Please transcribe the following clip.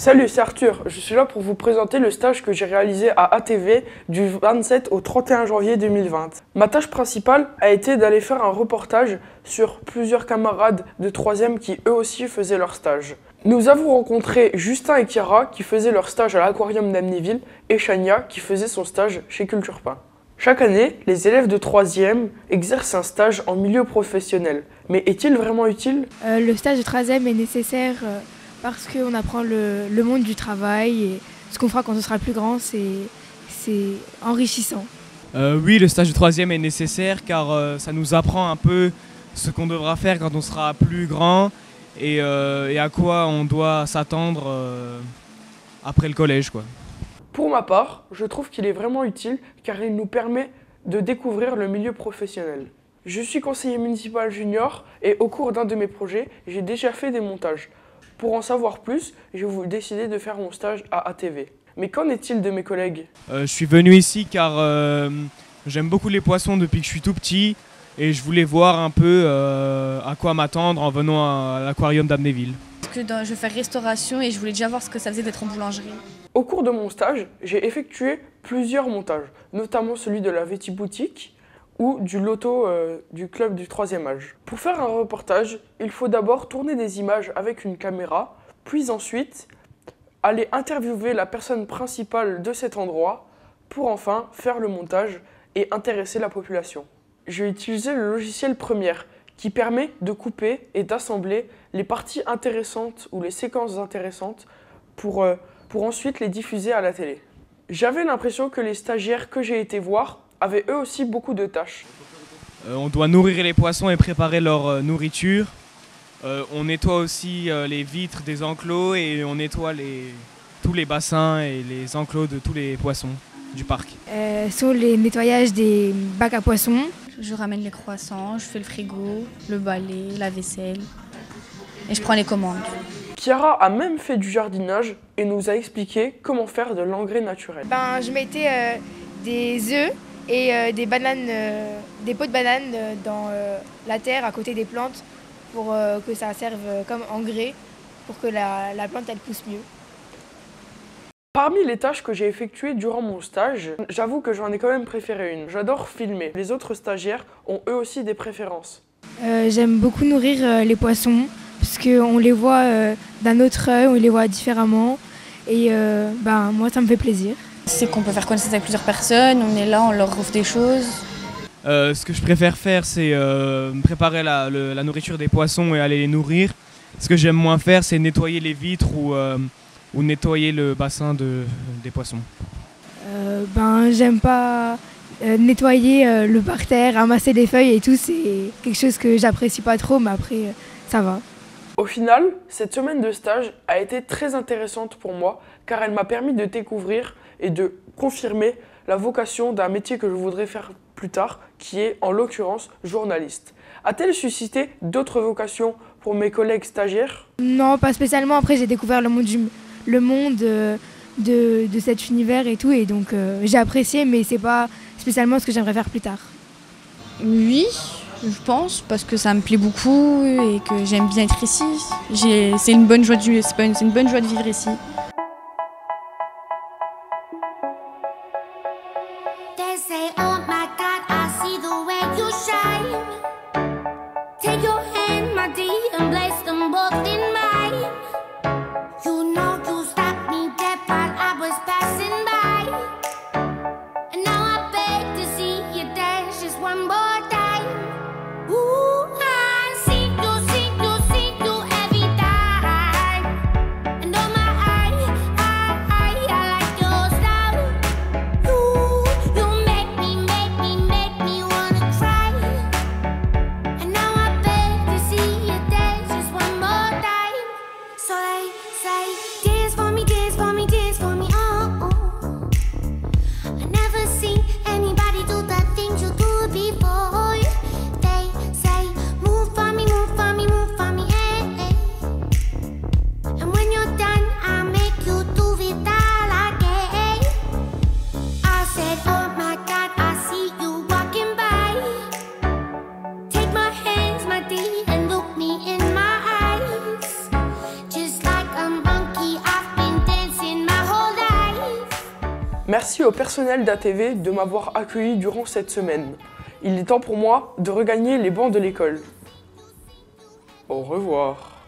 Salut, c'est Arthur. Je suis là pour vous présenter le stage que j'ai réalisé à ATV du 27 au 31 janvier 2020. Ma tâche principale a été d'aller faire un reportage sur plusieurs camarades de 3e qui eux aussi faisaient leur stage. Nous avons rencontré Justin et Chiara qui faisaient leur stage à l'aquarium d'Amnéville et Chania qui faisait son stage chez Culture Pain. Chaque année, les élèves de 3e exercent un stage en milieu professionnel. Mais est-il vraiment utile ? Le stage de 3e est nécessaire parce qu'on apprend le monde du travail et ce qu'on fera quand on sera plus grand, c'est enrichissant. Oui, le stage de 3e est nécessaire car ça nous apprend un peu ce qu'on devra faire quand on sera plus grand et à quoi on doit s'attendre après le collège, quoi. Pour ma part, je trouve qu'il est vraiment utile car il nous permet de découvrir le milieu professionnel. Je suis conseiller municipal junior et au cours d'un de mes projets, j'ai déjà fait des montages. Pour en savoir plus, j'ai décidé de faire mon stage à ATV. Mais qu'en est-il de mes collègues ? Je suis venu ici car j'aime beaucoup les poissons depuis que je suis tout petit et je voulais voir un peu à quoi m'attendre en venant à l'aquarium d'Amnéville. Je vais faire restauration et je voulais déjà voir ce que ça faisait d'être en boulangerie. Au cours de mon stage, j'ai effectué plusieurs montages, notamment celui de la Veti Boutique ou du loto du club du 3e âge. Pour faire un reportage, il faut d'abord tourner des images avec une caméra, puis ensuite aller interviewer la personne principale de cet endroit pour enfin faire le montage et intéresser la population. J'ai utilisé le logiciel Premiere qui permet de couper et d'assembler les parties intéressantes ou les séquences intéressantes pour ensuite les diffuser à la télé. J'avais l'impression que les stagiaires que j'ai été voir avaient eux aussi beaucoup de tâches. On doit nourrir les poissons et préparer leur nourriture. On nettoie aussi les vitres des enclos et on nettoie tous les bassins et les enclos de tous les poissons du parc. Sont les nettoyages des bacs à poissons. Je ramène les croissants, je fais le frigo, le balai, la vaisselle et je prends les commandes. Chiara a même fait du jardinage et nous a expliqué comment faire de l'engrais naturel. Je mettais des œufs et des pots de bananes dans la terre à côté des plantes pour que ça serve comme engrais pour que la plante elle pousse mieux. Parmi les tâches que j'ai effectuées durant mon stage, j'avoue que j'en ai quand même préféré une. J'adore filmer. Les autres stagiaires ont eux aussi des préférences. J'aime beaucoup nourrir les poissons parce qu'on les voit d'un autre œil, on les voit différemment et moi ça me fait plaisir. C'est qu'on peut faire connaissance avec plusieurs personnes, on est là, on leur offre des choses. Ce que je préfère faire, c'est préparer la nourriture des poissons et aller les nourrir. Ce que j'aime moins faire, c'est nettoyer les vitres ou nettoyer le bassin des poissons. J'aime pas nettoyer le parterre, ramasser les feuilles et tout, c'est quelque chose que j'apprécie pas trop, mais après ça va. Au final, cette semaine de stage a été très intéressante pour moi car elle m'a permis de découvrir et de confirmer la vocation d'un métier que je voudrais faire plus tard, qui est en l'occurrence journaliste. A-t-elle suscité d'autres vocations pour mes collègues stagiaires ? Non, pas spécialement. Après, j'ai découvert le monde de cet univers et tout, et donc j'ai apprécié, mais c'est pas spécialement ce que j'aimerais faire plus tard. Oui, je pense, parce que ça me plaît beaucoup et que j'aime bien être ici. C'est une bonne joie de vivre ici. They say, oh my God, I see the way you shine. Take your hand, my dear, and place them both in mine. You know you stopped me dead while I was passing by. And now I beg to see you dance just one more time. Ooh, I see you every time. And oh my, Merci au personnel d'ATV de m'avoir accueilli durant cette semaine. Il est temps pour moi de regagner les bancs de l'école. Au revoir.